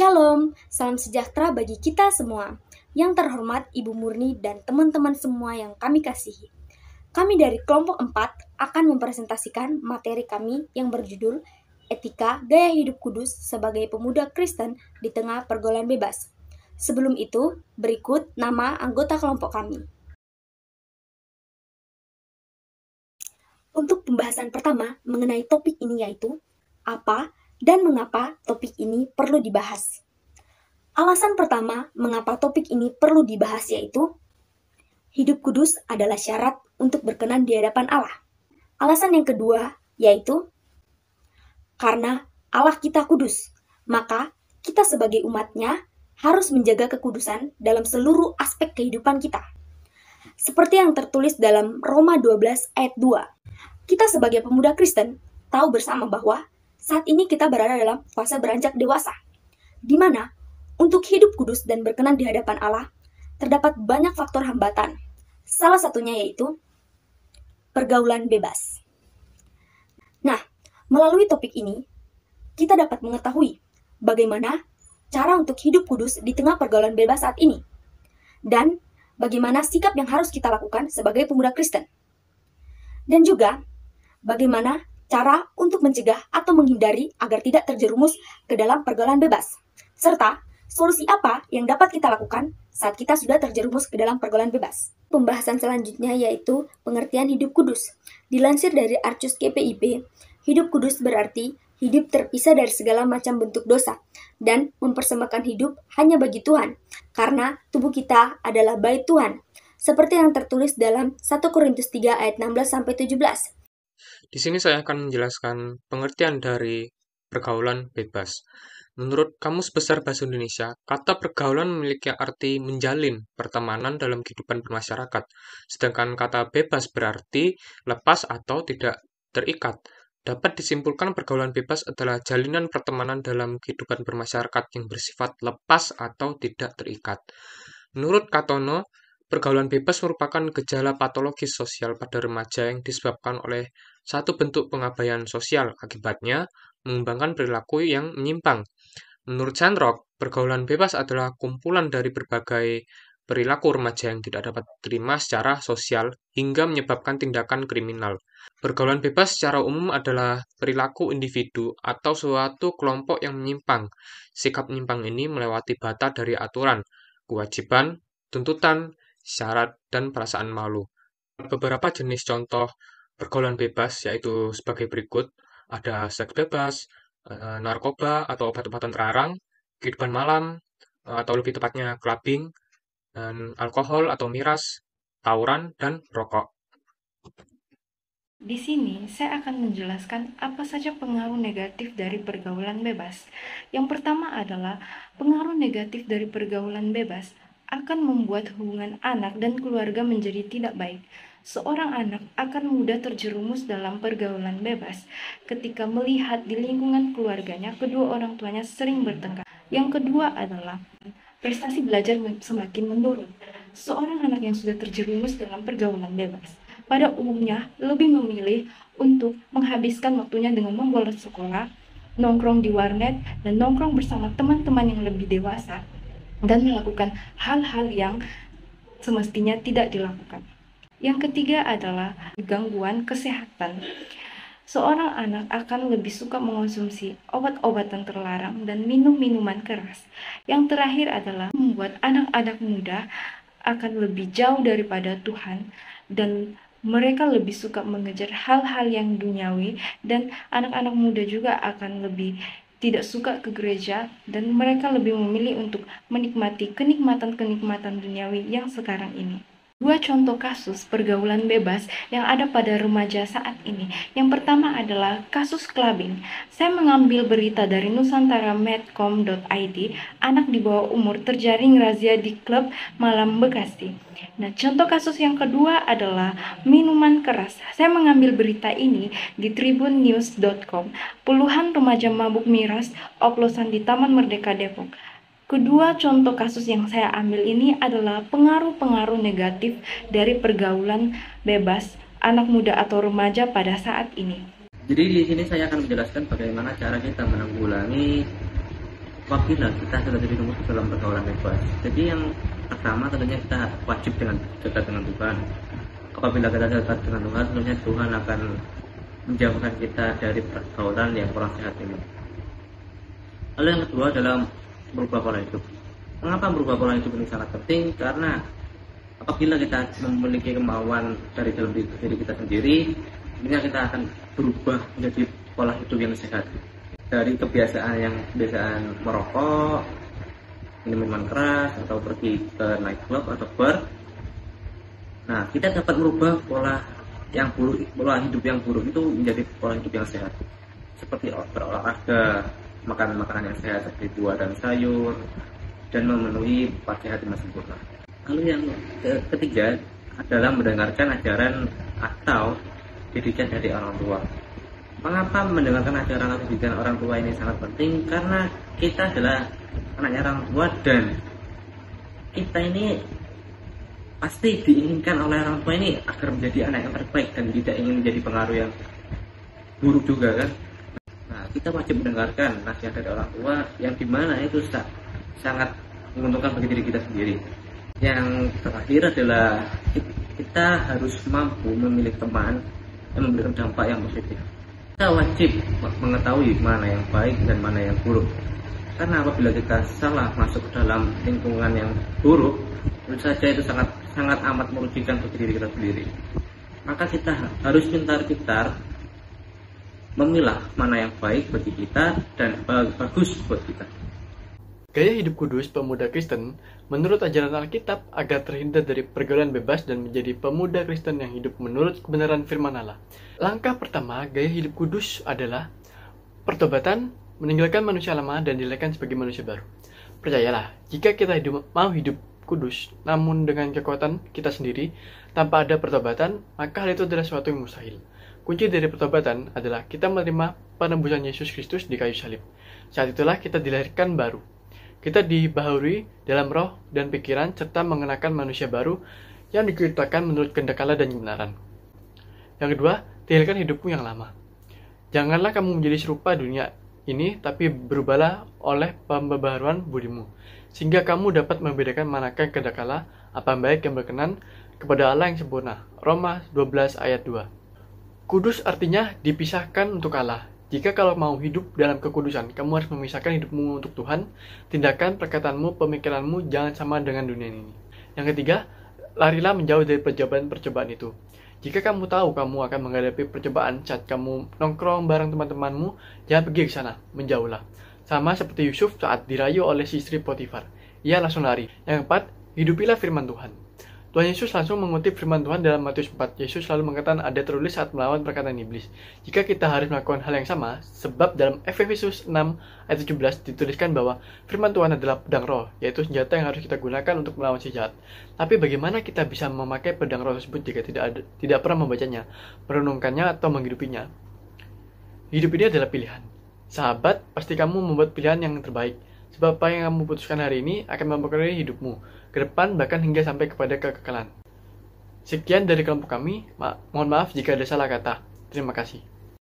Shalom, salam sejahtera bagi kita semua. Yang terhormat Ibu Murni dan teman-teman semua yang kami kasihi. Kami dari kelompok 4 akan mempresentasikan materi kami yang berjudul Etika Gaya Hidup Kudus sebagai Pemuda Kristen di Tengah Pergaulan Bebas. Sebelum itu, berikut nama anggota kelompok kami. Untuk pembahasan pertama mengenai topik ini yaitu apa dan mengapa topik ini perlu dibahas. Alasan pertama mengapa topik ini perlu dibahas yaitu hidup kudus adalah syarat untuk berkenan di hadapan Allah. Alasan yang kedua yaitu karena Allah kita kudus, maka kita sebagai umatnya harus menjaga kekudusan dalam seluruh aspek kehidupan kita. Seperti yang tertulis dalam Roma 12 ayat 2. Kita sebagai pemuda Kristen tahu bersama bahwa saat ini kita berada dalam fase beranjak dewasa, di mana untuk hidup kudus dan berkenan di hadapan Allah, terdapat banyak faktor hambatan. Salah satunya yaitu pergaulan bebas. Nah, melalui topik ini, kita dapat mengetahui bagaimana cara untuk hidup kudus di tengah pergaulan bebas saat ini, dan bagaimana sikap yang harus kita lakukan sebagai pemuda Kristen. Dan juga, bagaimana cara untuk mencegah atau menghindari agar tidak terjerumus ke dalam pergaulan bebas, serta solusi apa yang dapat kita lakukan saat kita sudah terjerumus ke dalam pergaulan bebas. Pembahasan selanjutnya yaitu pengertian hidup kudus. Dilansir dari Arcus KPIP, hidup kudus berarti hidup terpisah dari segala macam bentuk dosa dan mempersembahkan hidup hanya bagi Tuhan, karena tubuh kita adalah bait Tuhan, seperti yang tertulis dalam 1 Korintus 3 ayat 16-17. Di sini saya akan menjelaskan pengertian dari pergaulan bebas. Menurut Kamus Besar Bahasa Indonesia, kata pergaulan memiliki arti menjalin pertemanan dalam kehidupan bermasyarakat, sedangkan kata bebas berarti lepas atau tidak terikat. Dapat disimpulkan pergaulan bebas adalah jalinan pertemanan dalam kehidupan bermasyarakat yang bersifat lepas atau tidak terikat. Menurut Katono, pergaulan bebas merupakan gejala patologis sosial pada remaja yang disebabkan oleh satu bentuk pengabaian sosial, akibatnya mengembangkan perilaku yang menyimpang. Menurut Sandrock, pergaulan bebas adalah kumpulan dari berbagai perilaku remaja yang tidak dapat diterima secara sosial hingga menyebabkan tindakan kriminal. Pergaulan bebas secara umum adalah perilaku individu atau suatu kelompok yang menyimpang. Sikap menyimpang ini melewati batas dari aturan, kewajiban, tuntutan, syarat, dan perasaan malu. Beberapa jenis contoh pergaulan bebas yaitu sebagai berikut. Ada seks bebas, narkoba atau obat-obatan terlarang, kehidupan malam, atau lebih tepatnya clubbing, dan alkohol atau miras, tawuran, dan rokok. Di sini, saya akan menjelaskan apa saja pengaruh negatif dari pergaulan bebas. Yang pertama adalah pengaruh negatif dari pergaulan bebas akan membuat hubungan anak dan keluarga menjadi tidak baik. Seorang anak akan mudah terjerumus dalam pergaulan bebas ketika melihat di lingkungan keluarganya kedua orang tuanya sering bertengkar. Yang kedua adalah prestasi belajar semakin menurun. Seorang anak yang sudah terjerumus dalam pergaulan bebas pada umumnya lebih memilih untuk menghabiskan waktunya dengan membolos sekolah, nongkrong di warnet, dan nongkrong bersama teman-teman yang lebih dewasa, dan melakukan hal-hal yang semestinya tidak dilakukan. Yang ketiga adalah gangguan kesehatan. Seorang anak akan lebih suka mengonsumsi obat-obatan terlarang dan minum minuman keras. Yang terakhir adalah membuat anak-anak muda akan lebih jauh daripada Tuhan dan mereka lebih suka mengejar hal-hal yang duniawi, dan anak-anak muda juga akan lebih tidak suka ke gereja, dan mereka lebih memilih untuk menikmati kenikmatan-kenikmatan duniawi yang sekarang ini. Dua contoh kasus pergaulan bebas yang ada pada remaja saat ini. Yang pertama adalah kasus clubbing. Saya mengambil berita dari nusantara.medcom.id, anak di bawah umur terjaring razia di klub malam Bekasi. Nah, contoh kasus yang kedua adalah minuman keras. Saya mengambil berita ini di tribunnews.com. Puluhan remaja mabuk miras oplosan di Taman Merdeka Depok. Kedua contoh kasus yang saya ambil ini adalah pengaruh-pengaruh negatif dari pergaulan bebas anak muda atau remaja pada saat ini. Jadi di sini saya akan menjelaskan bagaimana cara kita menanggulangi apabila kita sudah jadi nomor dalam pergaulan bebas. Jadi yang pertama tentunya kita wajib dekat dengan Tuhan. Apabila kita dekat dengan Tuhan, tentunya Tuhan akan menjauhkan kita dari pergaulan yang kurang sehat ini. Lalu yang kedua adalah merubah pola hidup. Mengapa merubah pola hidup ini sangat penting? Karena apabila kita memiliki kemauan dari dalam diri kita sendiri, tentunya kita akan berubah menjadi pola hidup yang sehat. Dari kebiasaan merokok, minuman keras, atau pergi ke nightclub atau bar. Nah, kita dapat merubah pola hidup yang buruk itu menjadi pola hidup yang sehat. Seperti berolahraga, makan makanan yang sehat seperti buah dan sayur, dan memenuhi 4 sehat yang sempurna. Lalu yang ketiga adalah mendengarkan ajaran atau didikan dari orang tua. Mengapa mendengarkan ajaran atau didikan orang tua ini sangat penting? Karena kita adalah anaknya orang tua dan kita ini pasti diinginkan oleh orang tua ini agar menjadi anak yang terbaik dan tidak ingin menjadi pengaruh yang buruk juga kan. Nah, kita wajib mendengarkan nasihat dari orang tua yang dimana itu sangat menguntungkan bagi diri kita sendiri. Yang terakhir adalah kita harus mampu memilih teman yang memberikan dampak yang positif. Kita wajib mengetahui mana yang baik dan mana yang buruk. Karena apabila kita salah masuk ke dalam lingkungan yang buruk, tentu saja itu sangat amat merugikan bagi diri kita sendiri. Maka kita harus pintar-pintar memilah mana yang baik bagi kita dan bagus buat kita. Gaya hidup kudus pemuda Kristen menurut ajaran Alkitab agar terhindar dari pergaulan bebas dan menjadi pemuda Kristen yang hidup menurut kebenaran firman Allah. Langkah pertama gaya hidup kudus adalah pertobatan, meninggalkan manusia lama dan dilahirkan sebagai manusia baru. Percayalah, jika kita mau hidup kudus, namun dengan kekuatan kita sendiri, tanpa ada pertobatan, maka hal itu adalah sesuatu yang mustahil. Kunci dari pertobatan adalah kita menerima penebusan Yesus Kristus di kayu salib. Saat itulah kita dilahirkan baru. Kita dibaharui dalam roh dan pikiran serta mengenakan manusia baru yang diciptakan menurut kehendak Allah dan kebenaran. Yang kedua, tinggalkan hidupmu yang lama. Janganlah kamu menjadi serupa dunia ini, tapi berubahlah oleh pembaharuan budimu, sehingga kamu dapat membedakan manakah kehendak Allah, apa yang baik yang berkenan kepada Allah yang sempurna. Roma 12 ayat 2. Kudus artinya dipisahkan untuk Allah. Jika kalau mau hidup dalam kekudusan, kamu harus memisahkan hidupmu untuk Tuhan. Tindakan, perkataanmu, pemikiranmu jangan sama dengan dunia ini. Yang ketiga, larilah menjauh dari percobaan-percobaan itu. Jika kamu tahu kamu akan menghadapi percobaan saat kamu nongkrong bareng teman-temanmu, jangan pergi ke sana, menjauhlah. Sama seperti Yusuf saat dirayu oleh si istri Potifar. Ia langsung lari. Yang keempat, hidupilah firman Tuhan. Tuhan Yesus langsung mengutip firman Tuhan dalam Matius 4. Yesus lalu mengatakan ada tertulis saat melawan perkataan iblis. Jika kita harus melakukan hal yang sama, sebab dalam Efesus 6 ayat 17 dituliskan bahwa firman Tuhan adalah pedang roh, yaitu senjata yang harus kita gunakan untuk melawan si jahat. Tapi bagaimana kita bisa memakai pedang roh tersebut jika tidak pernah membacanya, merenungkannya atau menghidupinya? Hidup ini adalah pilihan. Sahabat, pasti kamu membuat pilihan yang terbaik. Sebab apa yang kamu putuskan hari ini akan mempengaruhi hidupmu ke depan bahkan hingga sampai kepada kekekalan. Sekian dari kelompok kami. Mohon maaf jika ada salah kata. Terima kasih.